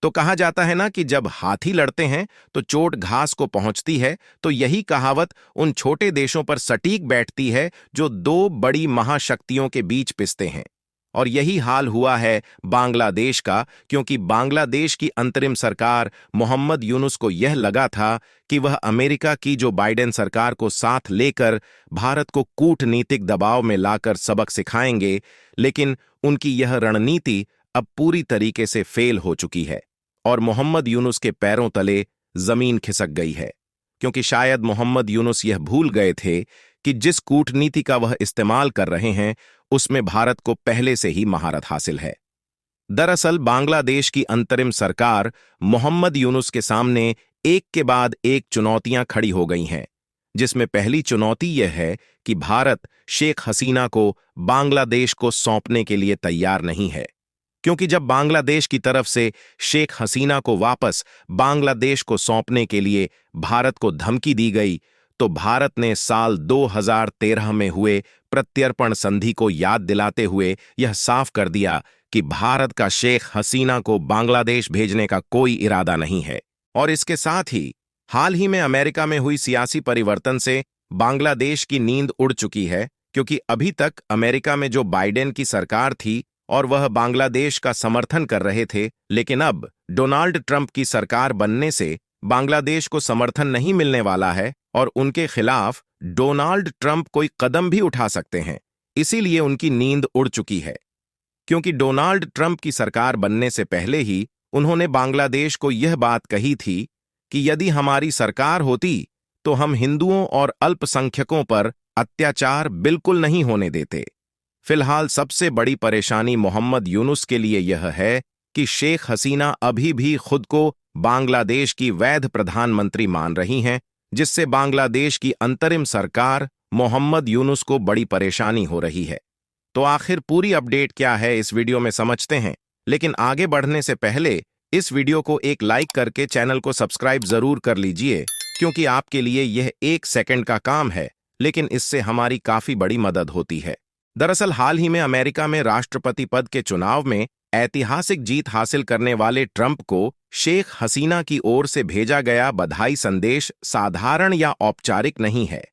तो कहा जाता है ना कि जब हाथी लड़ते हैं तो चोट घास को पहुंचती है। तो यही कहावत उन छोटे देशों पर सटीक बैठती है जो दो बड़ी महाशक्तियों के बीच पिसते हैं। और यही हाल हुआ है बांग्लादेश का, क्योंकि बांग्लादेश की अंतरिम सरकार मोहम्मद यूनुस को यह लगा था कि वह अमेरिका की जो बाइडेन सरकार को साथ लेकर भारत को कूटनीतिक दबाव में लाकर सबक सिखाएंगे, लेकिन उनकी यह रणनीति अब पूरी तरीके से फेल हो चुकी है और मोहम्मद यूनुस के पैरों तले जमीन खिसक गई है। क्योंकि शायद मोहम्मद यूनुस यह भूल गए थे कि जिस कूटनीति का वह इस्तेमाल कर रहे हैं उसमें भारत को पहले से ही महारत हासिल है। दरअसल बांग्लादेश की अंतरिम सरकार मोहम्मद यूनुस के सामने एक के बाद एक चुनौतियां खड़ी हो गई हैं, जिसमें पहली चुनौती यह है कि भारत शेख हसीना को बांग्लादेश को सौंपने के लिए तैयार नहीं है। क्योंकि जब बांग्लादेश की तरफ से शेख हसीना को वापस बांग्लादेश को सौंपने के लिए भारत को धमकी दी गई, तो भारत ने साल 2013 में हुए प्रत्यर्पण संधि को याद दिलाते हुए यह साफ कर दिया कि भारत का शेख हसीना को बांग्लादेश भेजने का कोई इरादा नहीं है। और इसके साथ ही हाल ही में अमेरिका में हुई सियासी परिवर्तन से बांग्लादेश की नींद उड़ चुकी है, क्योंकि अभी तक अमेरिका में जो बाइडेन की सरकार थी और वह बांग्लादेश का समर्थन कर रहे थे, लेकिन अब डोनाल्ड ट्रंप की सरकार बनने से बांग्लादेश को समर्थन नहीं मिलने वाला है और उनके खिलाफ डोनाल्ड ट्रंप कोई कदम भी उठा सकते हैं। इसीलिए उनकी नींद उड़ चुकी है, क्योंकि डोनाल्ड ट्रंप की सरकार बनने से पहले ही उन्होंने बांग्लादेश को यह बात कही थी कि यदि हमारी सरकार होती तो हम हिंदुओं और अल्पसंख्यकों पर अत्याचार बिल्कुल नहीं होने देते। फिलहाल सबसे बड़ी परेशानी मोहम्मद यूनुस के लिए यह है कि शेख हसीना अभी भी खुद को बांग्लादेश की वैध प्रधानमंत्री मान रही हैं, जिससे बांग्लादेश की अंतरिम सरकार मोहम्मद यूनुस को बड़ी परेशानी हो रही है। तो आखिर पूरी अपडेट क्या है इस वीडियो में समझते हैं, लेकिन आगे बढ़ने से पहले इस वीडियो को एक लाइक करके चैनल को सब्सक्राइब जरूर कर लीजिए, क्योंकि आपके लिए यह 1 सेकंड का काम है, लेकिन इससे हमारी काफी बड़ी मदद होती है। दरअसल हाल ही में अमेरिका में राष्ट्रपति पद के चुनाव में ऐतिहासिक जीत हासिल करने वाले ट्रंप को शेख हसीना की ओर से भेजा गया बधाई संदेश साधारण या औपचारिक नहीं है।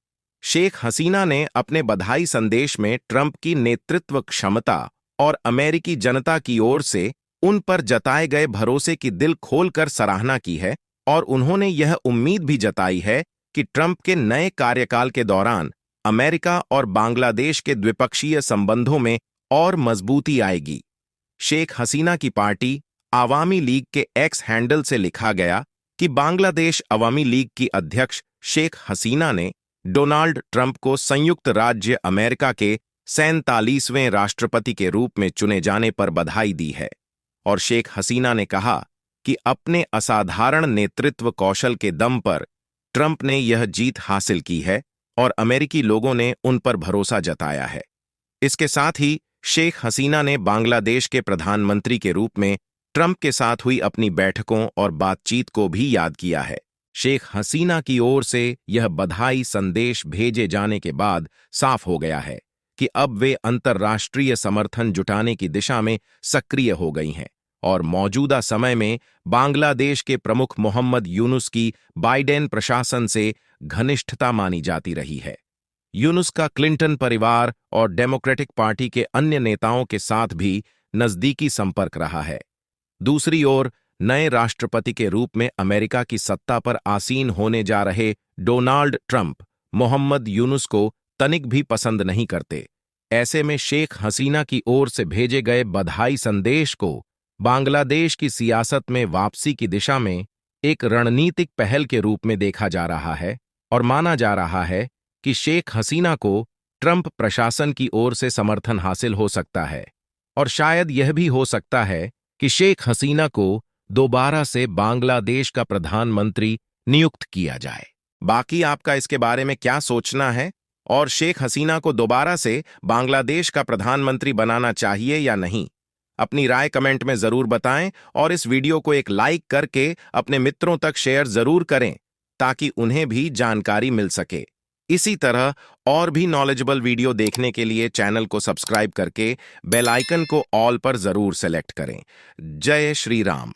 शेख हसीना ने अपने बधाई संदेश में ट्रंप की नेतृत्व क्षमता और अमेरिकी जनता की ओर से उन पर जताए गए भरोसे की दिल खोलकर सराहना की है और उन्होंने यह उम्मीद भी जताई है कि ट्रंप के नए कार्यकाल के दौरान अमेरिका और बांग्लादेश के द्विपक्षीय संबंधों में और मजबूती आएगी। शेख हसीना की पार्टी आवामी लीग के एक्स हैंडल से लिखा गया कि बांग्लादेश अवामी लीग की अध्यक्ष शेख हसीना ने डोनाल्ड ट्रंप को संयुक्त राज्य अमेरिका के 47वें राष्ट्रपति के रूप में चुने जाने पर बधाई दी है। और शेख हसीना ने कहा कि अपने असाधारण नेतृत्व कौशल के दम पर ट्रंप ने यह जीत हासिल की है और अमेरिकी लोगों ने उन पर भरोसा जताया है। इसके साथ ही शेख हसीना ने बांग्लादेश के प्रधानमंत्री के रूप में ट्रंप के साथ हुई अपनी बैठकों और बातचीत को भी याद किया है। शेख हसीना की ओर से यह बधाई संदेश भेजे जाने के बाद साफ हो गया है कि अब वे अंतर्राष्ट्रीय समर्थन जुटाने की दिशा में सक्रिय हो गई हैं और मौजूदा समय में बांग्लादेश के प्रमुख मोहम्मद यूनुस की बाइडेन प्रशासन से घनिष्ठता मानी जाती रही है। यूनुस का क्लिंटन परिवार और डेमोक्रेटिक पार्टी के अन्य नेताओं के साथ भी नजदीकी संपर्क रहा है। दूसरी ओर नए राष्ट्रपति के रूप में अमेरिका की सत्ता पर आसीन होने जा रहे डोनाल्ड ट्रंप मोहम्मद यूनुस को तनिक भी पसंद नहीं करते। ऐसे में शेख हसीना की ओर से भेजे गए बधाई संदेश को बांग्लादेश की सियासत में वापसी की दिशा में एक रणनीतिक पहल के रूप में देखा जा रहा है और माना जा रहा है कि शेख हसीना को ट्रंप प्रशासन की ओर से समर्थन हासिल हो सकता है और शायद यह भी हो सकता है कि शेख हसीना को दोबारा से बांग्लादेश का प्रधानमंत्री नियुक्त किया जाए। बाकी आपका इसके बारे में क्या सोचना है और शेख हसीना को दोबारा से बांग्लादेश का प्रधानमंत्री बनाना चाहिए या नहीं? अपनी राय कमेंट में जरूर बताएं और इस वीडियो को एक लाइक करके अपने मित्रों तक शेयर जरूर करें ताकि उन्हें भी जानकारी मिल सके। इसी तरह और भी नॉलेजेबल वीडियो देखने के लिए चैनल को सब्सक्राइब करके बेल आइकन को ऑल पर जरूर सेलेक्ट करें। जय श्री राम।